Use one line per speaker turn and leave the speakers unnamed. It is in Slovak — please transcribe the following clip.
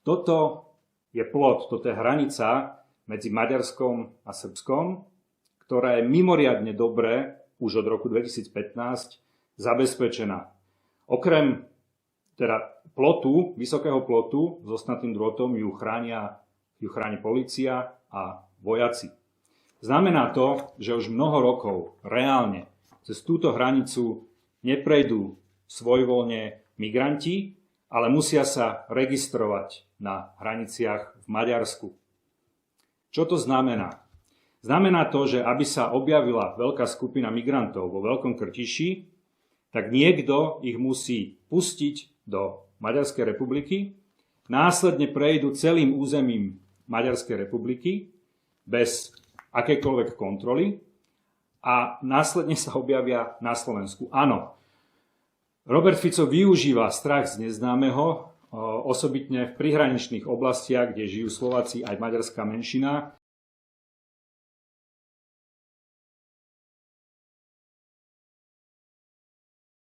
Toto je plot, toto je hranica medzi Maďarskom a Srbskom, ktorá je mimoriadne dobre už od roku 2015 zabezpečená. Okrem teda plotu, vysokého plotu s ostnatým drôtom ju chráni polícia a vojaci. Znamená to, že už mnoho rokov reálne cez túto hranicu neprejdú svojvoľne migranti, ale musia sa registrovať na hraniciach v Maďarsku. Čo to znamená? Znamená to, že aby sa objavila veľká skupina migrantov vo Veľkom Krtiši, tak niekto ich musí pustiť do Maďarskej republiky, následne prejdú celým územím Maďarskej republiky bez akékoľvek kontroly a následne sa objavia na Slovensku. Áno, Robert Fico využíva strach z neznámeho, osobitne v prihraničných oblastiach, kde žijú Slováci aj maďarská menšina,